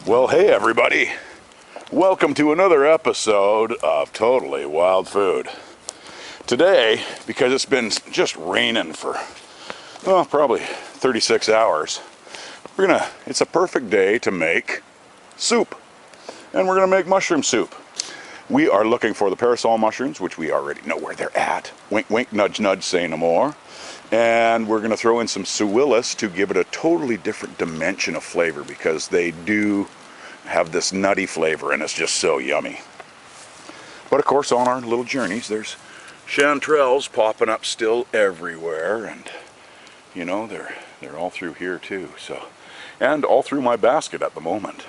Well, hey everybody, welcome to another episode of Totally Wild Food. Today, because it's been just raining for, well, probably 36 hours, it's a perfect day to make soup. And we're gonna make mushroom soup. We are looking for the parasol mushrooms, which we already know where they're at. Wink, wink, nudge, nudge, say no more. And we're gonna throw in some suillis to give it a totally different dimension of flavor, because they do have this nutty flavor and it's just so yummy. But of course, on our little journeys, there's chanterelles popping up still everywhere, and you know, they're all through here too. So, and all through my basket at the moment.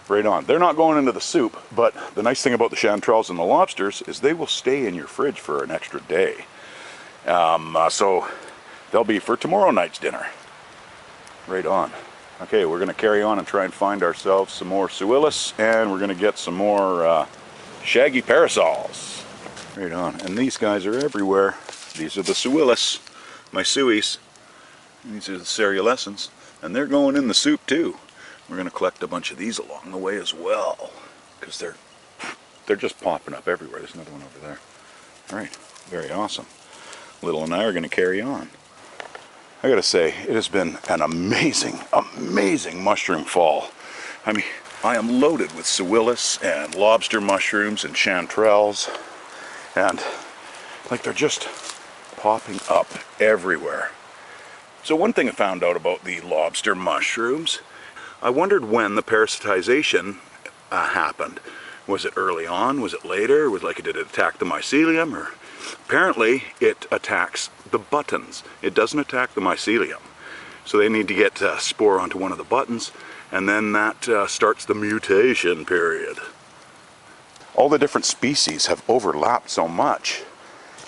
Right on. They're not going into the soup, but the nice thing about the chanterelles and the lobsters is they will stay in your fridge for an extra day. So they'll be for tomorrow night's dinner. Right on. Okay, we're going to carry on and try and find ourselves some more suillis, and we're going to get some more shaggy parasols. Right on. And these guys are everywhere. These are the suillis, my suies. These are the cerealescens, and they're going in the soup too. We're going to collect a bunch of these along the way as well, because they're just popping up everywhere. There's another one over there. All right, very awesome. Little and I are going to carry on. I gotta say, it has been an amazing, amazing mushroom fall. I mean, I am loaded with suillis and lobster mushrooms and chanterelles, and like they're just popping up everywhere. So one thing I found out about the lobster mushrooms, I wondered when the parasitization happened. Was it early on? Was it later? Did it attack the mycelium? Or apparently it attacks the buttons. It doesn't attack the mycelium. So they need to get spore onto one of the buttons, and then that starts the mutation period. All the different species have overlapped so much.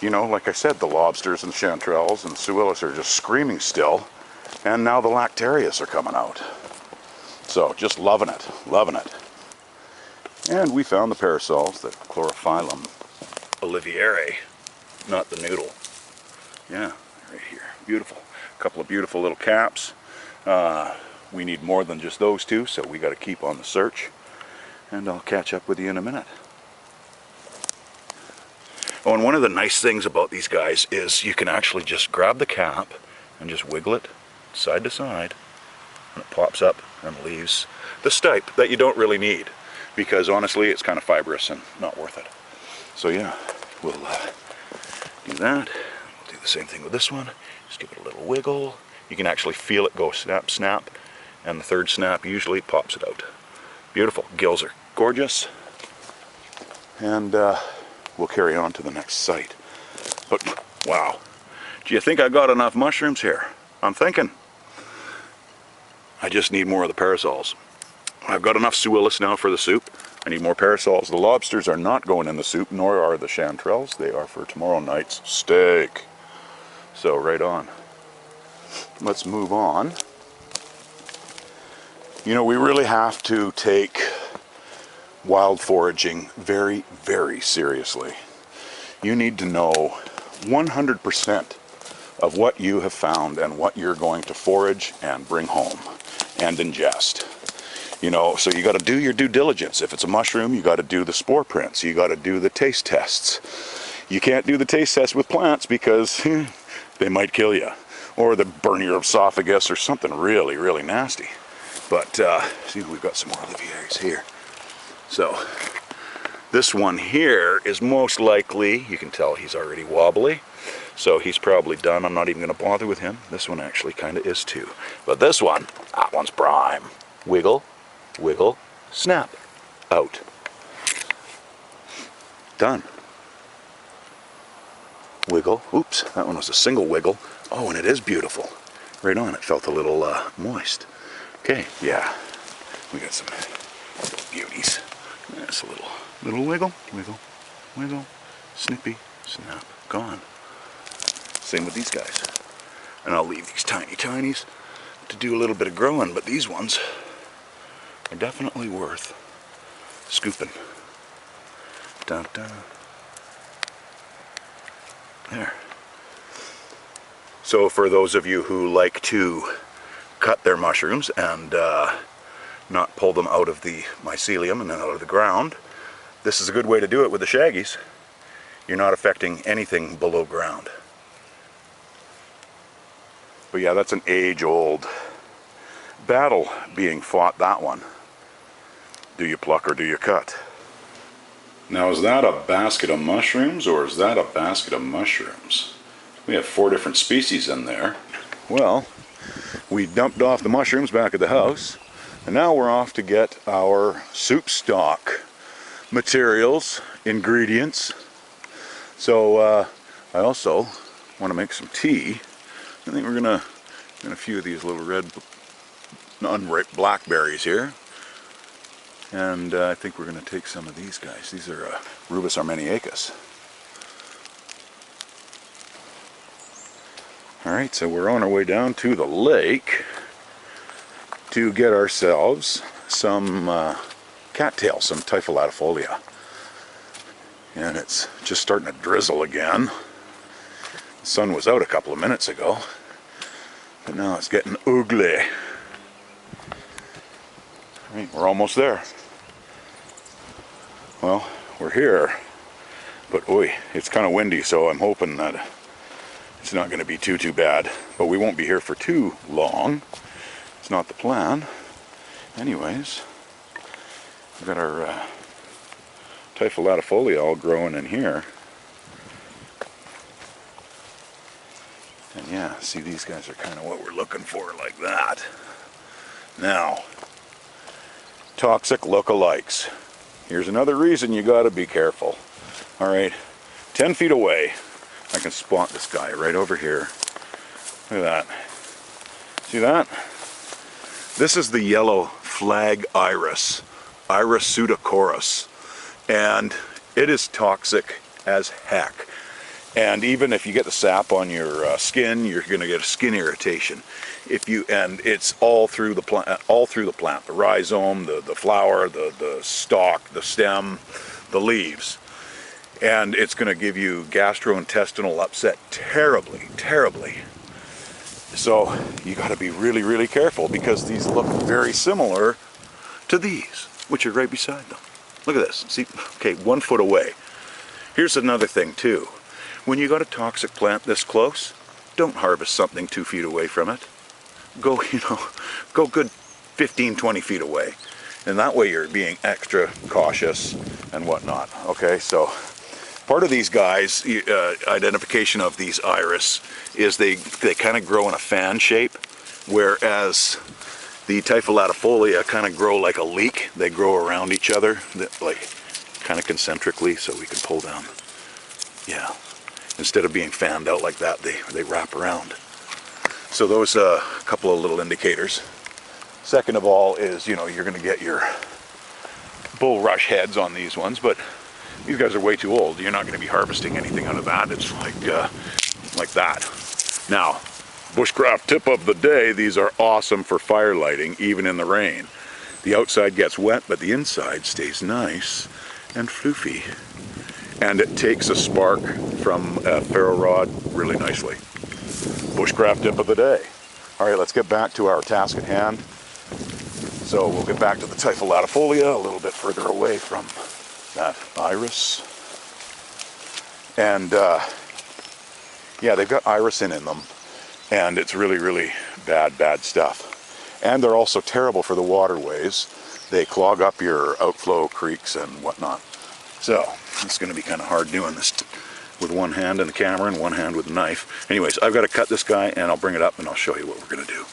You know, like I said, the lobsters and chanterelles and suillis are just screaming still, and now the lactarius are coming out. So just loving it, loving it. And we found the parasols, the Chlorophyllum olivieri, not the noodle. Yeah, right here, beautiful. A couple of beautiful little caps. We need more than just those two, so we got to keep on the search. And I'll catch up with you in a minute. Oh, and one of the nice things about these guys is you can actually just grab the cap and just wiggle it side to side, and it pops up and leaves the stipe that you don't really need, because honestly it's kind of fibrous and not worth it. So yeah, we'll do that. We'll do the same thing with this one. Just give it a little wiggle. You can actually feel it go snap, snap, and the third snap usually pops it out. Beautiful. Gills are gorgeous. And we'll carry on to the next site. But wow, do you think I got enough mushrooms here? I'm thinking. I just need more of the parasols. I've got enough suillis now for the soup. I need more parasols. The lobsters are not going in the soup, nor are the chanterelles. They are for tomorrow night's steak. So right on. Let's move on. You know, we really have to take wild foraging very, very seriously. You need to know 100% of what you have found and what you're going to forage and bring home and ingest. You know, so you got to do your due diligence. If it's a mushroom, you got to do the spore prints. You got to do the taste tests. You can't do the taste test with plants because they might kill you, or they burn your esophagus, or something really, really nasty. But see, we've got some more olivieres here. So this one here is most likely, you can tell he's already wobbly, so he's probably done. I'm not even going to bother with him. This one actually kind of is too. But this one, that one's prime. Wiggle, wiggle, snap, out. Done. Wiggle, oops, that one was a single wiggle. Oh, and it is beautiful. Right on, it felt a little moist. Okay, yeah, we got some beauties. That's a little wiggle, wiggle, wiggle, snippy, snap, gone. Same with these guys. And I'll leave these tiny tinies to do a little bit of growing, but these ones are definitely worth scooping. Dun, dun. There. So for those of you who like to cut their mushrooms and not pull them out of the mycelium and then out of the ground. This is a good way to do it with the shaggies. You're not affecting anything below ground. But yeah, that's an age-old battle being fought, that one. Do you pluck or do you cut? Now, is that a basket of mushrooms or is that a basket of mushrooms? We have 4 different species in there. Well, we dumped off the mushrooms back at the house, and now we're off to get our soup stock materials, ingredients. So I also want to make some tea. I think we're gonna get a few of these little red, unripe blackberries here. And I think we're going to take some of these guys. These are Rubus armeniacus. Alright, so we're on our way down to the lake to get ourselves some cattail, some Typholatifolia. And it's just starting to drizzle again. The sun was out a couple of minutes ago, but now it's getting ugly. Alright, we're almost there. Well, we're here, but oi, it's kind of windy, so I'm hoping that it's not going to be too bad. But we won't be here for too long. It's not the plan. Anyways, we've got our Typholatifolia all growing in here. And yeah, see, these guys are kind of what we're looking for, like that. Now, toxic lookalikes. Here's another reason you got to be careful. Alright, 10 feet away, I can spot this guy right over here. Look at that. See that? This is the yellow flag iris, Iris pseudochorus. And it is toxic as heck. And even if you get the sap on your skin, you're going to get a skin irritation. And it's all through the plant, the rhizome, the flower, the stalk, the stem, the leaves. And it's going to give you gastrointestinal upset terribly. So you got to be really careful, because these look very similar to these, which are right beside them. Look at this. See, okay, 1 foot away. Here's another thing too. When you got a toxic plant this close, don't harvest something 2 feet away from it. Go good 15, 20 feet away. And that way you're being extra cautious and whatnot. Okay, so part of these guys, identification of these iris, is they kind of grow in a fan shape, whereas the Typholatifolia kind of grow like a leek. They grow around each other, like kind of concentrically, so we can pull down. Yeah. Instead of being fanned out like that, they wrap around. So those a couple of little indicators. Second of all is, you're going to get your bulrush heads on these ones, but these guys are way too old. You're not going to be harvesting anything out of that. It's like that. Now, bushcraft tip of the day, these are awesome for fire lighting, even in the rain. The outside gets wet, but the inside stays nice and floofy. And it takes a spark from a ferro rod really nicely. Bushcraft tip of the day. All right, let's get back to our task at hand. So we'll get back to the Typholatifolia, a little bit further away from that iris. And yeah, they've got irisin in them, and it's really bad stuff. And they're also terrible for the waterways. They clog up your outflow creeks and whatnot. So it's going to be kind of hard doing this with one hand in the camera and one hand with a knife. Anyways, I've got to cut this guy, and I'll bring it up and I'll show you what we're going to do.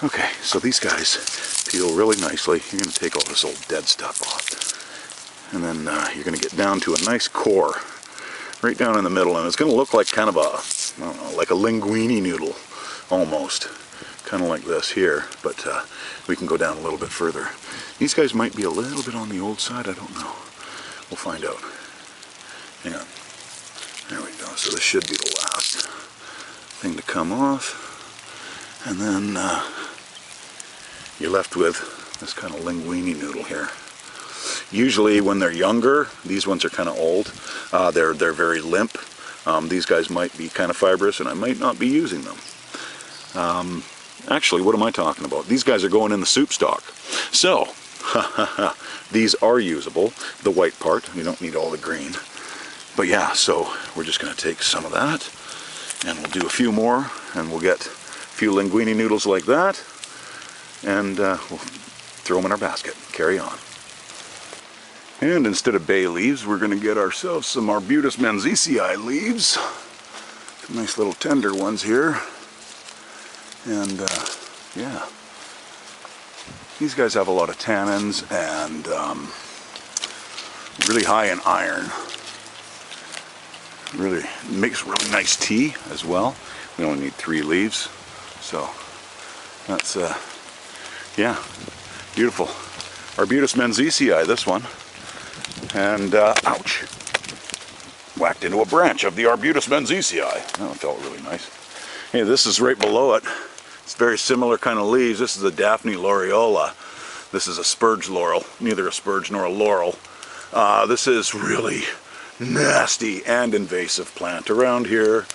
Okay, so these guys peel really nicely. You're going to take all this old dead stuff off. And then you're going to get down to a nice core right down in the middle, and it's going to look like kind of a, I don't know, like a linguine noodle almost. Kind of like this here, but we can go down a little bit further. These guys might be a little bit on the old side, I don't know. We'll find out. Hang on. There we go. So this should be the last thing to come off. And then you're left with this kind of linguine noodle here. Usually when they're younger, these ones are kind of old. They're very limp. These guys might be kind of fibrous, and I might not be using them. Actually, what am I talking about? These guys are going in the soup stock. So, these are usable, the white part. We don't need all the green. But yeah, so we're just going to take some of that, and we'll do a few more, and we'll get a few linguine noodles like that, and we'll throw them in our basket. Carry on. And instead of bay leaves, we're going to get ourselves some Arbutus menziesii leaves. Some nice little tender ones here. And yeah, these guys have a lot of tannins and really high in iron. Really makes really nice tea as well. We only need 3 leaves, so that's yeah, beautiful. Arbutus menziesii, this one, and ouch, whacked into a branch of the Arbutus menziesii. That felt really nice. Hey, this is right below it. It's very similar kind of leaves. This is a Daphne laureola. This is a spurge laurel, neither a spurge nor a laurel. This is really nasty and invasive plant around here,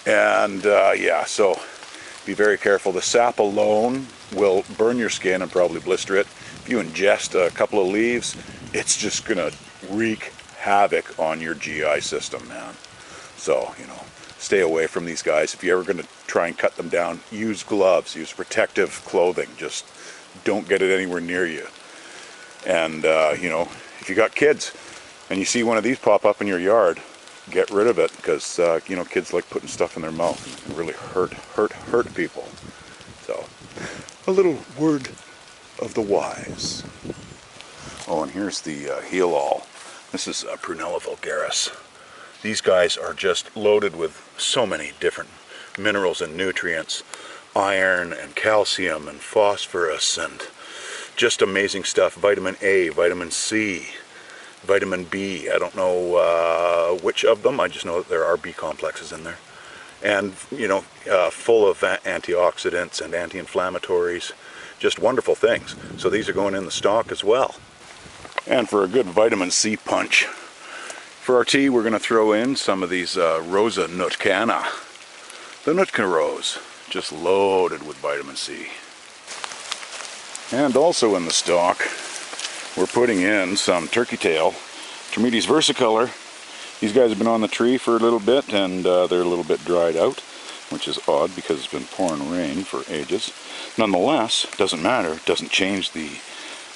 and yeah, so be very careful. The sap alone will burn your skin and probably blister it. If you ingest a couple of leaves, it's just gonna wreak havoc on your GI system, man. So, you know, stay away from these guys. If you're ever gonna try and cut them down, use gloves, use protective clothing. Just don't get it anywhere near you. And you know, if you got kids and you see one of these pop up in your yard, get rid of it, because you know, kids like putting stuff in their mouth and it can really hurt people. So, a little word of the wise. Oh, and here's the heal-all. This is Prunella vulgaris. These guys are just loaded with so many different minerals and nutrients, iron and calcium and phosphorus and just amazing stuff. Vitamin A, vitamin C, vitamin B. I don't know which of them. I just know that there are B complexes in there. And, you know, full of antioxidants and anti-inflammatories. Just wonderful things. So these are going in the stock as well. And for a good vitamin C punch, for our tea, we're going to throw in some of these Rosa nutkana. The Nutka Rose, just loaded with vitamin C. And also in the stock, we're putting in some turkey tail, Trametes versicolor. These guys have been on the tree for a little bit, and they're a little bit dried out, which is odd because it's been pouring rain for ages. Nonetheless, doesn't matter, doesn't change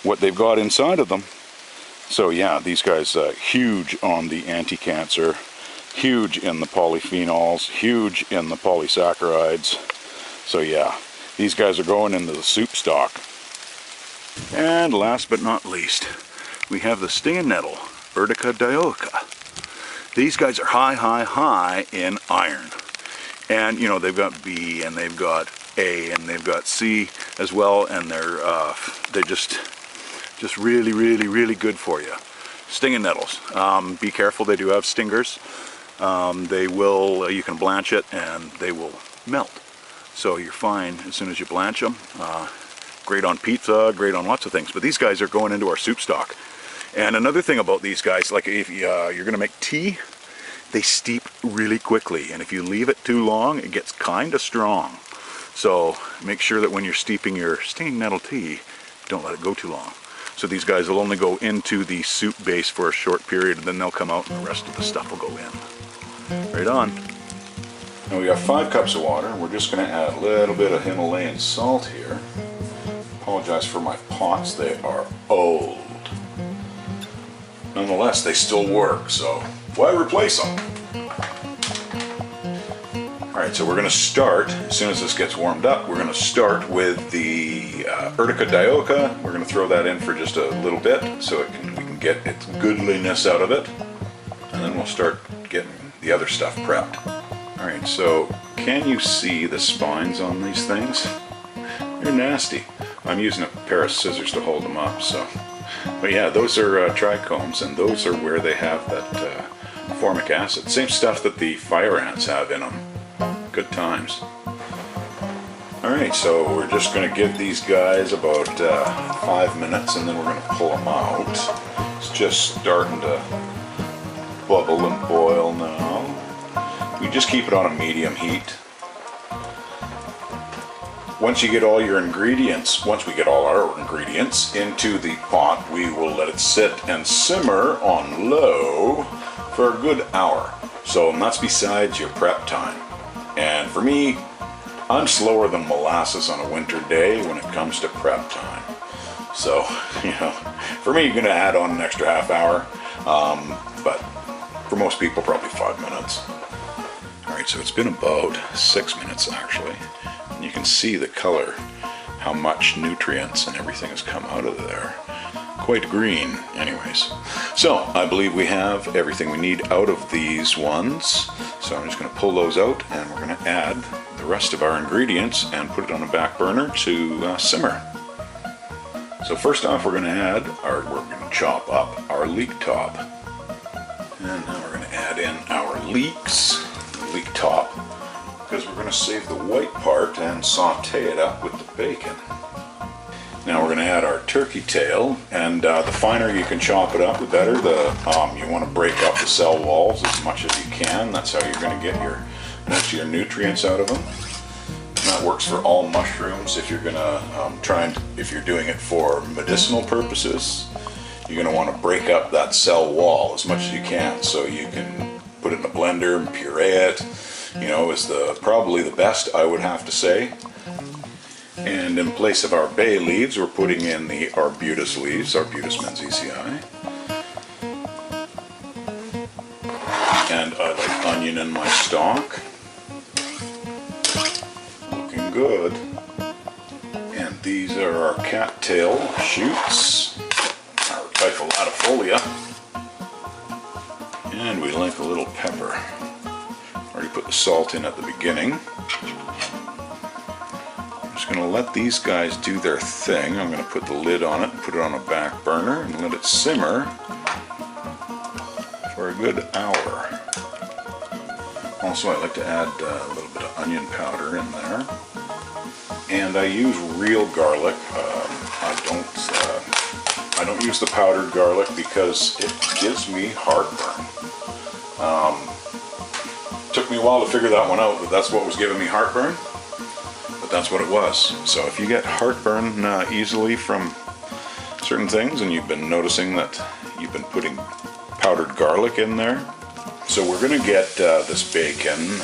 what they've got inside of them. So yeah, these guys huge on the anti-cancer, huge in the polyphenols, huge in the polysaccharides. So yeah, these guys are going into the soup stock. And last but not least, we have the stinging nettle, Urtica dioica. These guys are high in iron. And you know, they've got B and they've got A and they've got C as well, and they're just really good for you. Stinging nettles. Be careful, they do have stingers. They will, you can blanch it and they will melt. So you're fine as soon as you blanch them. Great on pizza, great on lots of things. But these guys are going into our soup stock. And another thing about these guys, like if you're going to make tea, they steep really quickly. And if you leave it too long, it gets kind of strong. So make sure that when you're steeping your stinging nettle tea, don't let it go too long. So these guys will only go into the soup base for a short period, and then they'll come out and the rest of the stuff will go in. Right on. Now we got 5 cups of water. We're just going to add a little bit of Himalayan salt here. Apologize for my pots, they are old. Nonetheless, they still work, so why replace them? Alright, so we're going to start, as soon as this gets warmed up, we're going to start with the Urtica dioica. We're going to throw that in for just a little bit so we can get its goodliness out of it. And then we'll start getting the other stuff prepped. Alright, so can you see the spines on these things? They're nasty. I'm using a pair of scissors to hold them up, so. But yeah, those are trichomes, and those are where they have that formic acid. Same stuff that the fire ants have in them. Good times. Alright, so we're just going to give these guys about 5 minutes, and then we're going to pull them out. It's just starting to bubble and boil now. We just keep it on a medium heat. Once you get all your ingredients, once we get all our ingredients into the pot, we will let it sit and simmer on low for a good hour. So that's besides your prep time. And for me, I'm slower than molasses on a winter day when it comes to prep time. So, for me, you're going to add on an extra half hour, but for most people, probably 5 minutes. All right, so it's been about 6 minutes actually. And you can see the color, how much nutrients and everything has come out of there. Quite green, anyways. So I believe we have everything we need out of these ones. So I'm just going to pull those out, and we're going to add the rest of our ingredients and put it on a back burner to simmer. So first off, we're going to chop up our leek top, and now we're going to add in our leeks, leek top, because we're going to save the white part and saute it up with the bacon. Now we're going to add our turkey tail, and the finer you can chop it up, the better. You want to break up the cell walls as much as you can. That's how you're going to get most of your nutrients out of them. And that works for all mushrooms. If you're going to if you're doing it for medicinal purposes, you're going to want to break up that cell wall as much as you can, so you can put it in a blender and puree it. Is probably the best, I would have to say. And in place of our bay leaves, we're putting in the arbutus leaves, Arbutus menziesii. And I like onion in my stock. Looking good. And these are our cattail shoots, our Typholatifolia. And we like a little pepper. Already put the salt in at the beginning. Going to let these guys do their thing. I'm going to put the lid on it and put it on a back burner and let it simmer for a good hour. Also, I like to add a little bit of onion powder in there, and I use real garlic. I don't use the powdered garlic because it gives me heartburn. Took me a while to figure that one out, but that's what was giving me heartburn. But that's what it was. So if you get heartburn easily from certain things, and you've been noticing that you've been putting powdered garlic in there, so we're going to get this bacon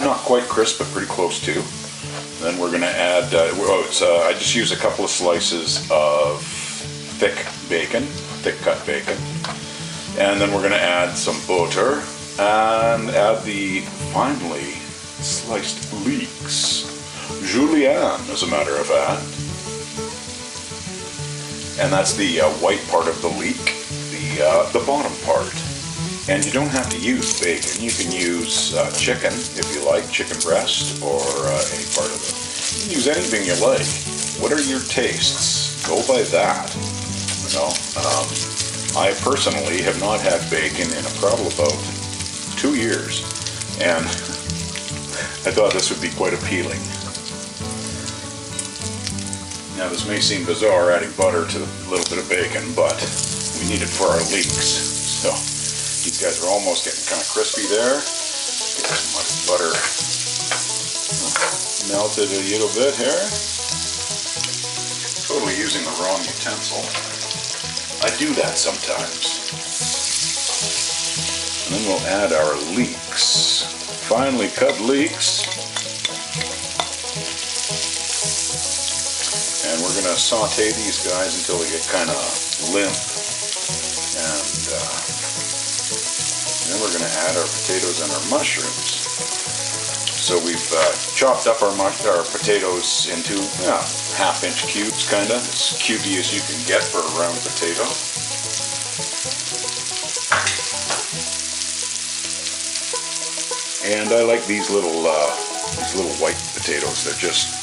not quite crisp, but pretty close to. Then we're going to add, I just use a couple of slices of thick cut bacon, and then we're going to add some butter and add the finely sliced leeks. Julienne, as a matter of fact. And that's the white part of the leek, the bottom part. And you don't have to use bacon. You can use chicken, if you like, chicken breast, or any part of it. You can use anything you like. What are your tastes? Go by that. I personally have not had bacon in probably about 2 years. And I thought this would be quite appealing. Now this may seem bizarre, adding butter to a little bit of bacon, but we need it for our leeks. So these guys are almost getting kind of crispy there. Get some butter melted a little bit here. Totally using the wrong utensil. I do that sometimes. And then we'll add our leeks. Finely cut leeks. And we're going to saute these guys until they get kind of limp. And then we're going to add our potatoes and our mushrooms. So we've chopped up our potatoes into half-inch cubes, kind of. As cubey as you can get for a round potato. And I like these little white potatoes. They're just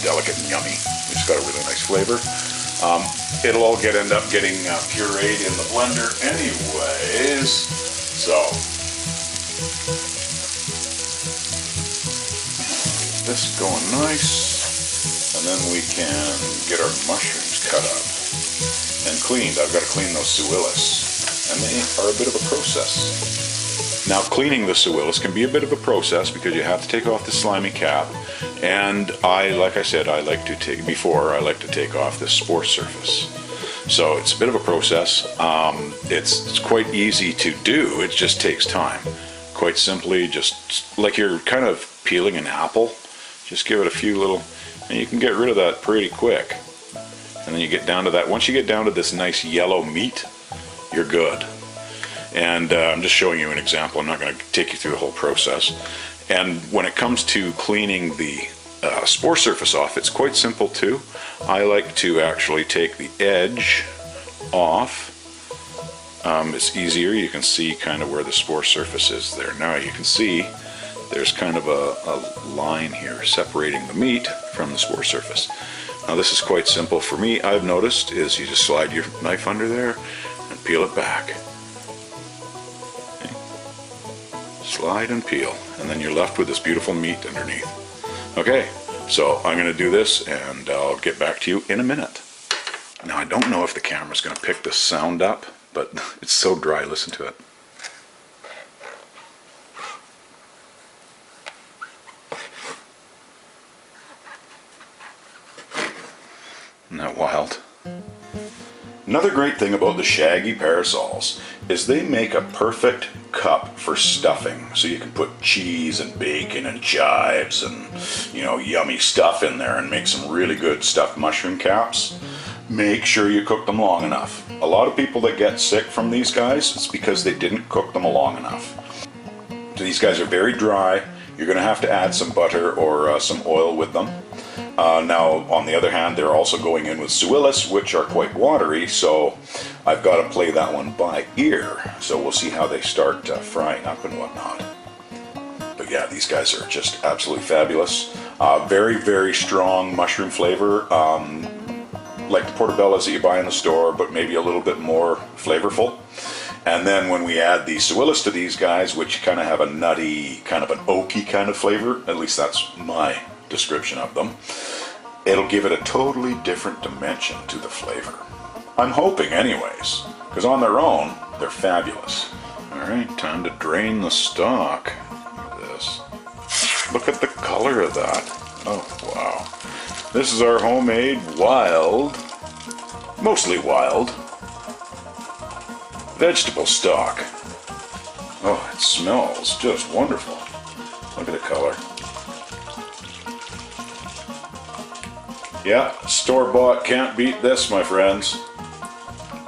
delicate and yummy. It's got a really nice flavor. It'll all end up getting pureed in the blender anyways. So this going nice, and then we can get our mushrooms cut up and cleaned. I've got to clean those psuillis, and they are a bit of a process. Now, cleaning the Suillus can be a bit of a process because you have to take off the slimy cap, and like I said, I like to take off the spore surface. So it's a bit of a process. It's quite easy to do. It just takes time. Quite simply, just like you're kind of peeling an apple, just give it a few little, and you can get rid of that pretty quick. And then you get down to that. Once you get down to this nice yellow meat, you're good. And I'm just showing you an example. I'm not going to take you through the whole process. And when it comes to cleaning the spore surface off, it's quite simple too. I like to actually take the edge off. It's easier. You can see kind of where the spore surface is there. Now you can see there's kind of a line here separating the meat from the spore surface. Now this is quite simple for me. I've noticed is you just slide your knife under there and peel it back. Okay. Slide and peel, and then you're left with this beautiful meat underneath. Okay, so I'm going to do this and I'll get back to you in a minute. Now I don't know if the camera's going to pick this sound up, but it's so dry. Listen to it. Isn't that wild? Another great thing about the Shaggy Parasols is they make a perfect cup for stuffing. So you can put cheese and bacon and chives and, you know, yummy stuff in there and make some really good stuffed mushroom caps. Make sure you cook them long enough. A lot of people that get sick from these guys, it's because they didn't cook them long enough. So these guys are very dry. You're going to have to add some butter or some oil with them. Now, on the other hand, they're also going in with Suillus, which are quite watery, so I've got to play that one by ear. So we'll see how they start frying up and whatnot. But yeah, these guys are just absolutely fabulous. Very, very strong mushroom flavor, like the portobellos that you buy in the store, but maybe a little bit more flavorful. And then when we add the Suillus to these guys, which kind of have a nutty, kind of an oaky kind of flavor, at least that's my description of them, it'll give it a totally different dimension to the flavor. I'm hoping anyways, because on their own, they're fabulous. Alright, time to drain the stock. Look at this. Look at the color of that. Oh, wow. This is our homemade wild, mostly wild, vegetable stock. Oh, it smells just wonderful. Look at the color. Yeah, store-bought can't beat this, my friends.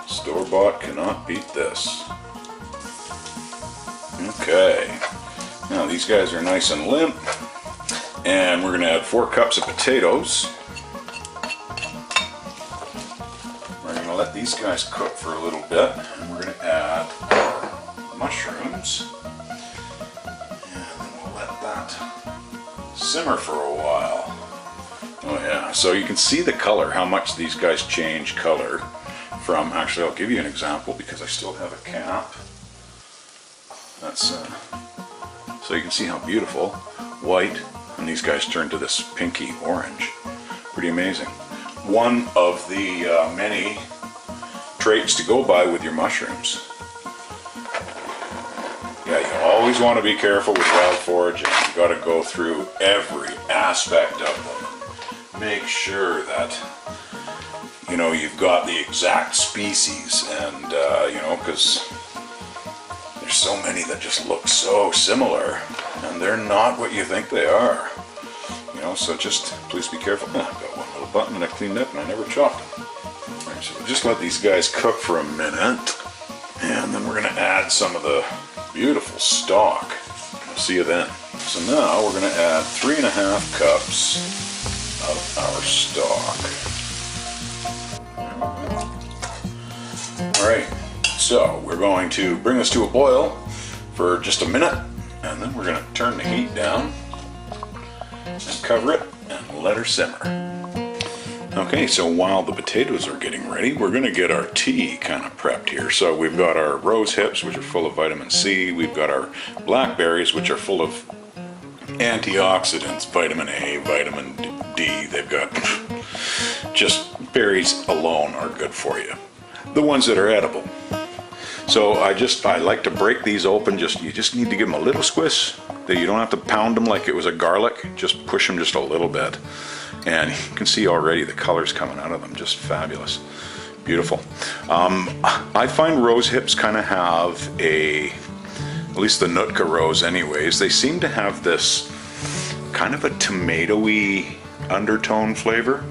Store-bought cannot beat this. Okay, now these guys are nice and limp, and we're going to add 4 cups of potatoes. We're going to let these guys cook for a little bit, and we're going to add our mushrooms, and then we'll let that simmer for a while. Oh yeah, so you can see the color, how much these guys change color from, actually I'll give you an example because I still have a cap. That's, so you can see how beautiful, white, and these guys turn to this pinky orange. Pretty amazing. One of the many traits to go by with your mushrooms. Yeah, you always want to be careful with wild foraging. You've got to go through every aspect of them. Make sure that, you know, you've got the exact species, and, you know, because there's so many that just look so similar, and they're not what you think they are. You know, so just please be careful. I've got one little button that I cleaned up and I never chopped them. Right, so we'll just let these guys cook for a minute, and then we're going to add some of the beautiful stock. I'll see you then. So now we're going to add 3.5 cups of our stock. Alright, so we're going to bring this to a boil for just a minute, and then we're going to turn the heat down and cover it and let her simmer. Okay, so while the potatoes are getting ready, we're going to get our tea kind of prepped here. So we've got our rose hips, which are full of vitamin C. We've got our blackberries, which are full of antioxidants, vitamin A, vitamin D. They've got, just berries alone are good for you. The ones that are edible. So I like to break these open. You just need to give them a little squish. That you don't have to pound them like it was a garlic. Just push them just a little bit. And you can see already the colors coming out of them, just fabulous. Beautiful. I find rose hips kind of have at least the Nootka rose anyways, they seem to have this kind of a tomatoey undertone flavor.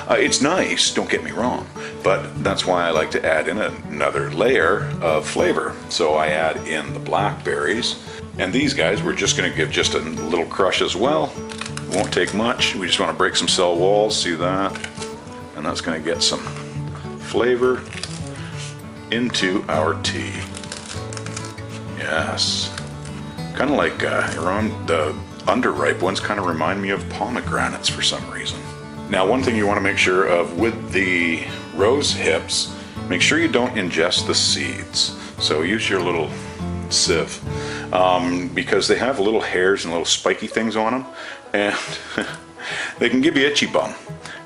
It's nice, don't get me wrong, but that's why I like to add in another layer of flavor. So I add in the blackberries, and these guys we're just going to give just a little crush as well. It won't take much. We just want to break some cell walls, see that? And that's going to get some flavor into our tea. Yes. Kind of like around the underripe ones kind of remind me of pomegranates for some reason. Now, one thing you want to make sure of with the rose hips, make sure you don't ingest the seeds. So use your little sieve, because they have little hairs and little spiky things on them, and they can give you itchy bum.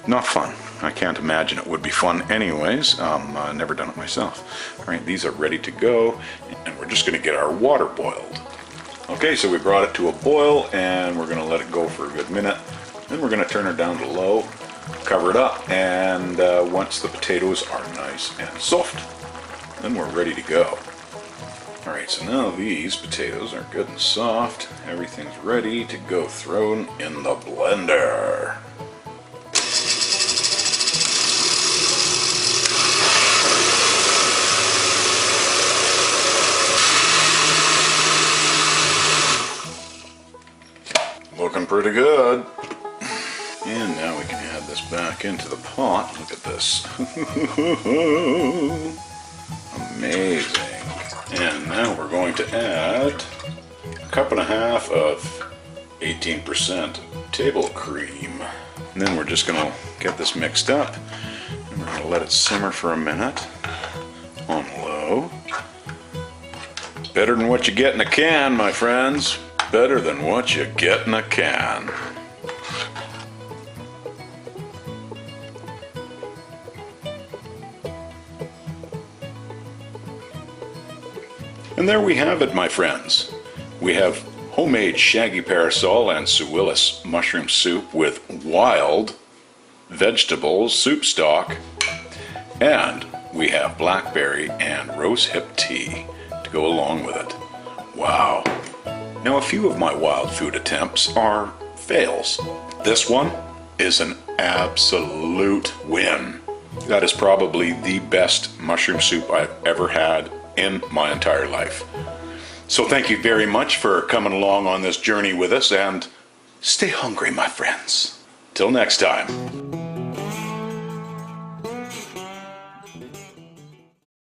Not fun. I can't imagine it would be fun anyways. I've never done it myself. All right, these are ready to go, and we're just going to get our water boiled. Okay, so we brought it to a boil, and we're going to let it go for a good minute. Then we're going to turn it down to low, cover it up, and once the potatoes are nice and soft, then we're ready to go. All right, so now these potatoes are good and soft. Everything's ready to go, thrown in the blender. Looking pretty good. And now we can add this back into the pot. Look at this. Amazing. And now we're going to add a cup and a half of 18% table cream. And then we're just going to get this mixed up. And we're going to let it simmer for a minute on low. Better than what you get in a can, my friends. Better than what you get in a can. And there we have it, my friends. We have homemade Shaggy Parasol and Suillis mushroom soup with wild vegetables soup stock, and we have blackberry and rose hip tea to go along with it. Wow. Now, a few of my wild food attempts are fails. This one is an absolute win. That is probably the best mushroom soup I've ever had in my entire life. So thank you very much for coming along on this journey with us, and stay hungry, my friends. Till next time.